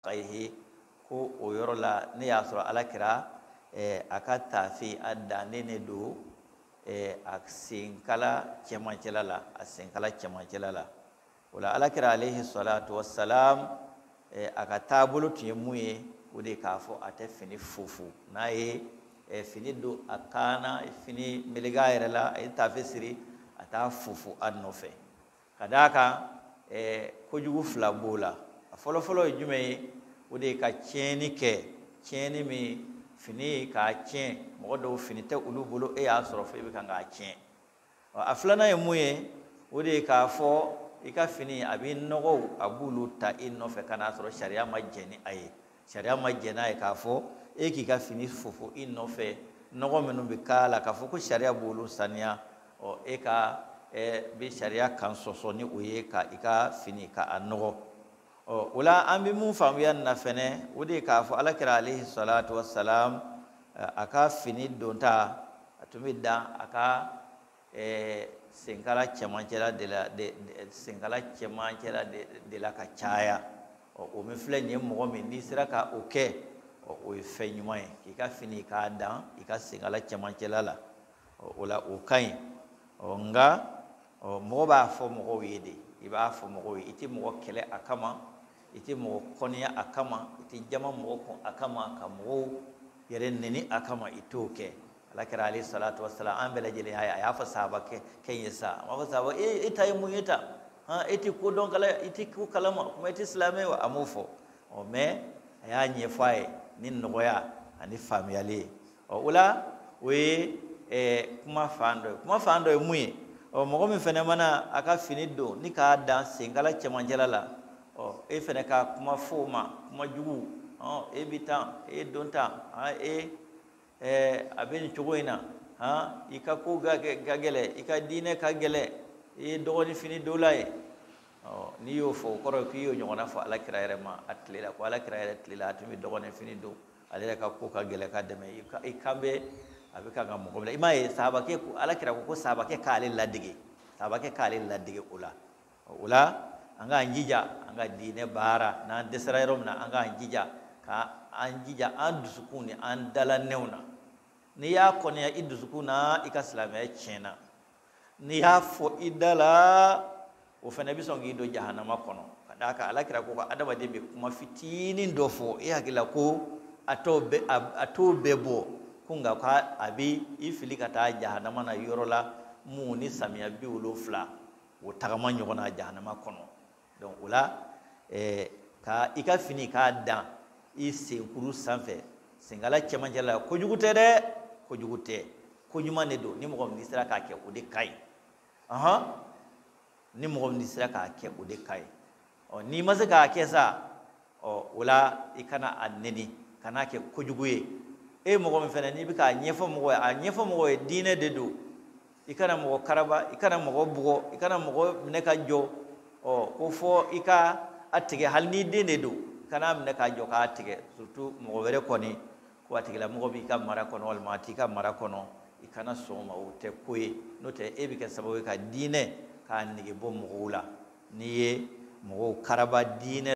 mirfaqaihi ko o yɔrɔ la ne y'a sɔrɔ alakira a ka taafe a dannen do a senkala cɛmancɛla la a senkala cɛmancɛla la o la alakira alayhi salatu wassalam a ka taabolo tun ye mun ye o de k'a fɔ a tɛ fini fufu n'a ye fini don a kaana fini melege a yɛrɛ la a ye taafe siri a t'a fufu a nɔfɛ ka d'a kan kojugu fila b'o la a fɔlɔfɔlɔ ye jumɛn ye o de ye ka tiɲɛni kɛ tiɲɛni min fini k'a tiɲɛ mɔgɔ dɔw fini tɛ olu bolo e y'a sɔrɔ fo i bɛ kan k'a tiɲɛ a filanan ye mun ye o de ye k'a fɔ i ka fini a bɛ nɔgɔw a b'olu ta i nɔfɛ ka n'a sɔrɔ sariya ma jɛn ni a ye sariya ma jɛn n'a ye k'a fɔ e k'i ka fini fufu i nɔfɛ nɔgɔ minnu bɛ k'a la k'a fɔ ko sariya b'olu saniya e ka bɛ sariya kan sɔsɔ ni o ye ka i ka fini ka a nɔgɔ o la an bɛ mun faamuya nin na fɛnɛ o de ye k'a fɔ alakira alayhi salatu wassalam a ka fini donta a tun bɛ dan a ka senkala cɛmancɛla de la ka caya o min filɛ nin ye mɔgɔ min n'i sera ka o kɛ o ye fɛn ɲuman ye k'i ka fini k'a dan i ka senkala cɛmancɛla la o la o ka ɲi nka mɔgɔ b'a fɔ mɔgɔw ye de i b'a fɔ mɔgɔw ye i tɛ mɔgɔ kɛlɛ a kama i tɛ mɔgɔ kɔniya a kama i tɛ jama mɔgɔ kun a kama ka mɔgɔw yɛrɛ nɛni a kama i t'o kɛ alakira alayhi salatu wassalam an bɛɛ lajɛlen y'a ye a y'a fɔ sahaba kɛ in ye sa a b'a fɔ sahaba e ta ye mun ye ta e tɛ ko dɔn kala i tɛ ko kalama kuma i tɛ silamɛ wa a m'o fɔ mais a y'a ɲɛfɔ a ye ni nɔgɔya ani faamuyali ye o la o ye kuma fan dɔ ye mun ye mɔgɔ min fɛnɛ mana a ka fini don ni k'a dan senkala cɛmancɛla la e fɛnɛ ka kuma fɔ o ma kuma jugu e bi tan e don tan a bɛ nin cogo in na i ka ko ka gɛlɛ i ka diinɛ ka gɛlɛ i ye dɔgɔnin fini don la ye n'i y'o fɔ o kɔrɔ k'i y'o ɲɔgɔnna fɔ alakira yɛrɛ ma a tile la ko alakira yɛrɛ tile la a tun bɛ dɔgɔnin fini don ale yɛrɛ ka ko ka gɛlɛ ka dɛmɛ i kan bɛ a bɛ kan ka mɔgɔ bila i m'a ye sahabakɛ alakira ko sahabakɛ k'ale ladege o la an k'an jija an ka diinɛ baara n'an dɛsɛra yɔrɔ min na an k'an jija k'an jija an dusukun ni an dalanɛw na n'i y'a kɔniya i dusukun na i ka silamɛya tiɲɛna n'i y'a fɔ i da la o fana bɛ sɔn k'i don jahanama kɔnɔ ka d'a kan alakira ko ka adamaden bɛ kuma fitinin dɔ fɔ e hakili la ko a t'o bɛɛ bɔ ko nka k'a bɛ i fili ka taa jahanama na yɔrɔ la mun ni samiya 70 o tagama ɲɔgɔn na jahanama kɔnɔ donc o la ka i ka fini k'a dan i senkuru sanfɛ senkala cɛmancɛ la kojugu tɛ dɛ kojugu tɛ ko ɲuman de don ni mɔgɔ min sera k'a kɛ o de ka ɲi ni mɔgɔ min sera k'a kɛ o de ka ɲi n'i ma se k'a kɛ sa o la i kana a nɛni kana kɛ kojugu ye e mɔgɔ min fɛnɛ n'i bɛ k'a ɲɛfɔ mɔgɔ ye a ɲɛfɔ mɔgɔ ye diinɛ de don i kana mɔgɔ karaba i kana mɔgɔ bugɔ i kana mɔgɔ minɛ ka jɔ ko fɔ i ka a tigɛ hali ni den de don kana minɛ k'a jɔ k'a tigɛ surtout mɔgɔ wɛrɛ kɔni ko a tigila mɔgɔ b'i ka mara kɔnɔ walima a t'i ka mara kɔnɔ i kana sɔn o ma o tɛ ko ye n'o tɛ e bɛ kɛ sababu ye ka diinɛ k'a nege bɔ mɔgɔw la n'i ye mɔgɔw karaba diinɛ